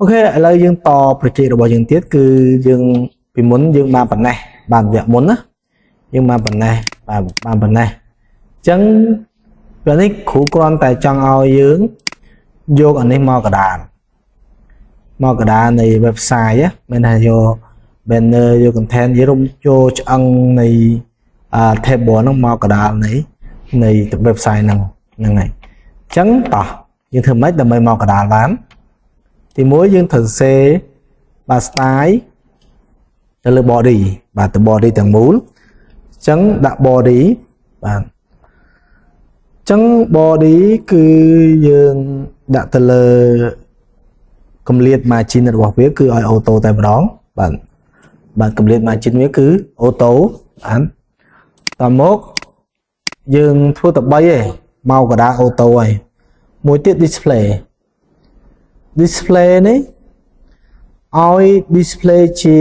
ok ឥឡូវយើងតប្រជែករបស់យើងទៀតគឺយើងពីមុនយើងបានប៉ុណ្ណេះបានវគ្គមុនណាយើងបានប៉ុណ្ណេះបានប៉ុណ្ណេះអញ្ចឹងពេលនេះគ្រូគ្រាន់តែចង់ឲ្យយើងយកអានេះមកកដាលនៃ website មានថាយក banner យក content យកចូលឆ្អឹងនៃtable ហ្នឹងមកកដាលនៃ website ហ្នឹងហើយអញ្ចឹងតោះយើងធ្វើម៉េចដើម្បីមកកដាលបានទីមួយយើងត្រូវសេបាទ style ទៅលើ body បាទទៅ body ទាំងមូលអញ្ចឹងដាក់ body បាទអញ្ចឹង body គឺយើងដាក់ទៅលើកម្រិត margin របស់វាគឺឲ្យ auto តែម្ដងបាទកម្រិត margin វាគឺ auto បាទតមកយើងធ្វើតែ3ឯងមកកដាល auto ហើយមួយទៀត display នេះឲ្យ display ជា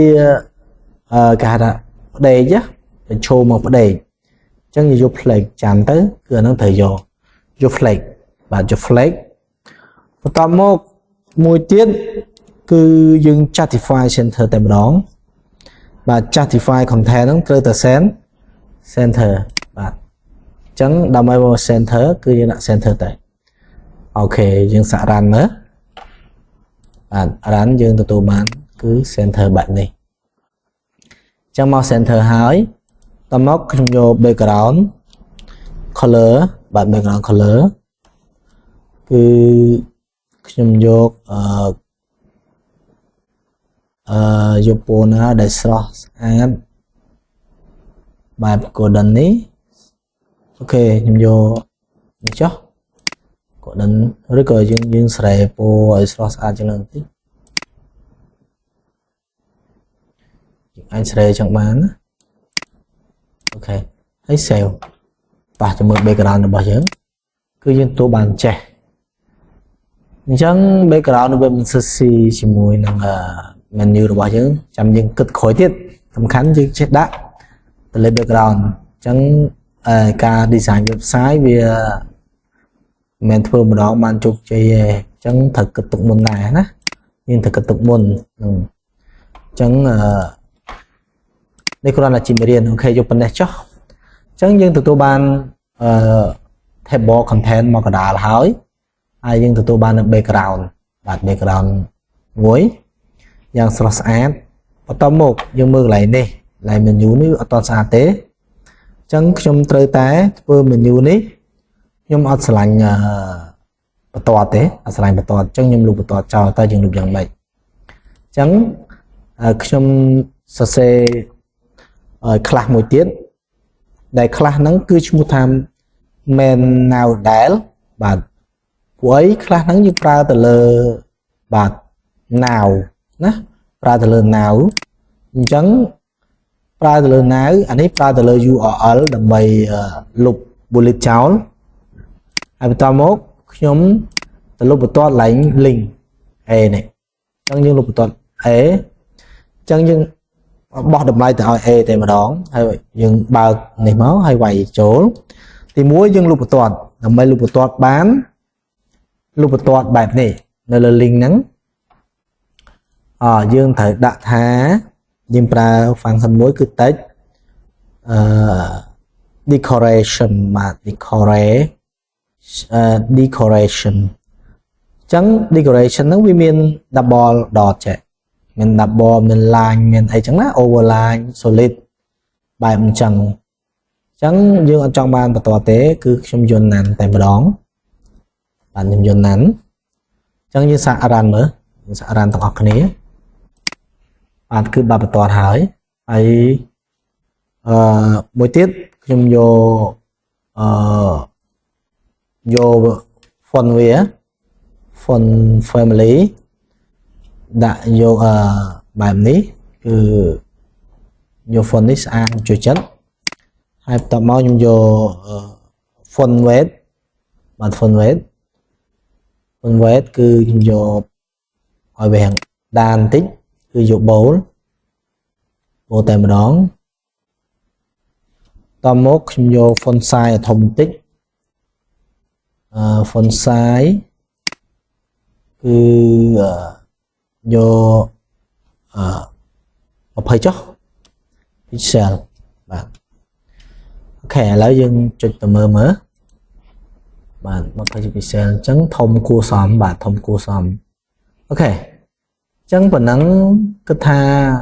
គេហៅថាផ្ដេកបញ្ឈរមកផ្ដេកអញ្ចឹងយក flag ចាំទៅគឺអានឹងត្រូវយក flag បាទយក flag បន្តមកមួយទៀតគឺយើង justify center តែម្ដងបាទ justify content ហ្នឹងត្រូវតែ center បាទអញ្ចឹងដើម្បីមក center គឺយើងដាក់ center តែអូខេយើងសាក់ run មើលបាទ run យើងទទួលបានគឺ center បែបនេះអញ្ចឹងមក center ហើយតមកខ្ញុំយក background color បាទ background color គឺខ្ញុំយកយកពណ៌ណាដែលស្រស់ស្អាតបែប golden នេះអូខេខ្ញុំយកនេះចុះ golden ឬក៏យើងស្រែពណ៌ឲ្យស្រស់ស្អាតជាងនឹងតិចយើងអាចស្រែចឹងបានណាអូខេហើយ save ប៉ះជាមួយ background របស់យើងគឺយើងទទួលបានចេះអញ្ចឹង background វាមិនសិស៊ីជាមួយនឹងmenu របស់យើងចាំយើងគិតក្រោយទៀតសំខាន់យើងចេះដាក់ទៅលើ background អញ្ចឹងការ design website វាមិនធ្វើម្ដងបានជោគជ័យទេអញ្ចឹងត្រូវគិតទុកមុនដែរណាយើងត្រូវគិតទុកមុនអញ្ចឹងនេះគ្រាន់តែជាមេរៀនអូខេយកប៉ុណ្ណេះចុះអញ្ចឹងយើងទទួលបានtable content មកកដាលហើយយើងទទួលបាននៅ background បាទ background មួយយ៉ាងស្រស់ស្អាតបន្តមកយើងមើលកន្លែងនេះកន្លែង menu នេះអត់តស្អាតទេអញ្ចឹងខ្ញុំត្រូវតែធ្វើ menu នេះខ្ញុំអត់ឆ្លាញ់បន្ទាត់ទេអត់ឆ្លាញ់បន្ទាត់អញ្ចឹងខ្ញុំលុបបន្ទាត់ចោលតើយើងលុបយ៉ាងម៉េចអញ្ចឹងខ្ញុំសរសេរខ្លះមួយទៀតដែលខ្លះហ្នឹងគឺឈ្មោះថា main now dial បាទពួកអីខ្លះហ្នឹងយើងប្រើទៅលើបាទ now ណាប្រើទៅលើ now អញ្ចឹងប្រើទៅលើ now អានេះប្រើទៅលើ URL ដើម្បីលុប bullet ចោលហើយបន្តមកខ្ញុំទៅលុបបន្ទាត់ link A នេះអញ្ចឹងយើងលុបបន្ទាត់ A អញ្ចឹងយើងបោះតម្លៃទៅឲ្យ A តែម្ដងហើយយើងបើកនេះមកហើយវាយចូលទី1យើងលុបបន្ទាត់ដើម្បីលុបបន្ទាត់បានលុបបន្ទាត់បែបនេះនៅលើ link ហ្នឹងយើងត្រូវដាក់ថាយើងប្រើ function មួយគឺ text decoration បាទ decoration អញ្ចឹង decoration ហ្នឹងវាមាន double dot ចេះមាន double មាន line មានអីចឹងណា overline solid បែបអញ្ចឹងយើងអត់ចង់បានបន្តទេគឺខ្ញុំយន់ណាន់តែម្ដងបាទខ្ញុំយន់ណាន់អញ្ចឹងយើងសាក run មើលយើងសាក run ទាំងអស់គ្នាបាទគឺបានបន្តហើយមួយទៀតខ្ញុំយក font វា font family ដាក់យកបែបនេះគឺយក font នេះស្អាតជួយចិត្តហើយបន្ទាប់មកខ្ញុំយក font weight បាទ font weight គឺខ្ញុំយកឲ្យវាដានបន្តិចគឺយក bold តែម្ដងតមកខ្ញុំយក font size ធំបន្តិចfont size គឺ vô một hơi chó pixel bạn ok lấy dương chụp tầm mơ bạn một hơi pixel chẳng thông cua xóm bạn thông cua xóm ok chẳng phần nắng cứ tha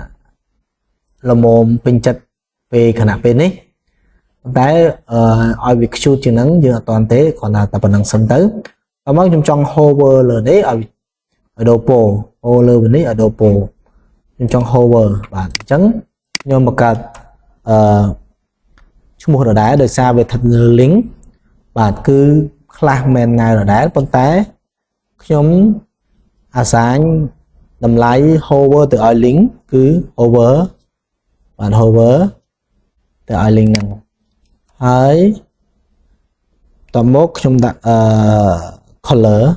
là mồm pin chặt về khả năng bên ấy tại ở việc shoot chừng nắng giờ toàn tế còn là tập năng sân tới ở mắt trong hover là đấy ở đầu pồ hover bên đấy ở đầu pồ trong hover bạn chấn nhưng mà cả chung một ở đá đời xa về thật lính bạn cứ làm men này ở đá con té nhóm sáng đầm lái hover từ ở lính cứ hover bạn hover từ ở lính năng hãy tầm mốc trong đặt color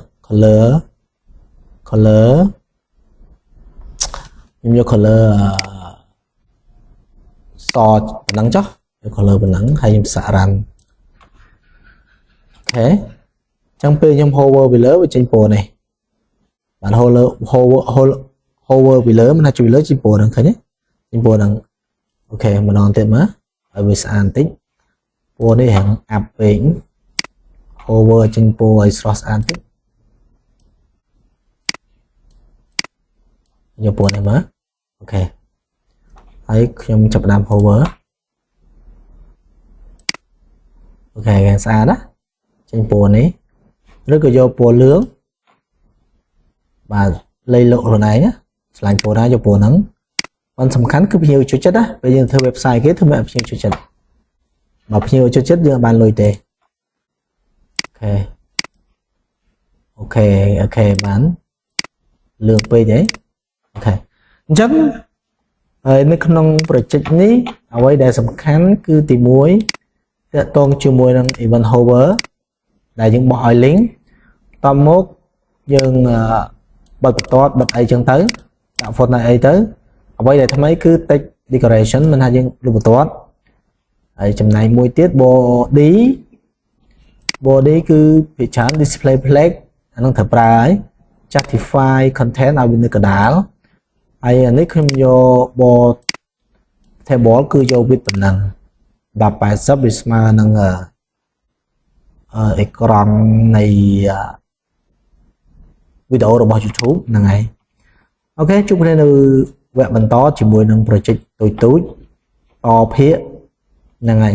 như color so nắng chó color bên nắng hay dùng xạ rằn ok trong p trong hover bị lớn với trên bộ này bạn hover bị lớn mình hay chụp lớn trên bộ đằng thấy nhé trên bộ đằng ok mình non tên má ở với sàn tích bộ này hẳn áp vĩnh hover trên bộ ấy source an tích nhiều bộ này má ok ấy trong chụp đam hover ok gần xa đó trên bộ này rất là vô bộ lưỡng và lấy lộ rồi này nhé làm bộ ra cho bộ nắng còn tầm khán cứ nhiều chỗ chất á bây giờ theo website cái thứ mẹ nhiều chỗ chất mà nhiều chỗ chất giờ bàn lùi tệ ok bán lượng p đấy ok chấm nó không project ní ở đây để tầm khán cứ tìm muối tôn chưa muối đang event hover đại những mọi lính tam mốt nhưng bật bật ai chân tới tạo phone này ai tới ở đây để thấy mấy cứ take decoration mình hay dân lưu tốt ở trong này môi tiết body cứ bị chán display plate nó thật ra ấy justify content ở bên cái đảo ai nick không vô bo theo bỏ cứ vô biết bình năng đọc bài sub mà năng ecran này videoរបស់ YouTube ហ្នឹងហើយអូខេជួបគ្នានៅវគ្គបន្តជាមួយនឹង project ទូចតភាគហ្នឹងហើយ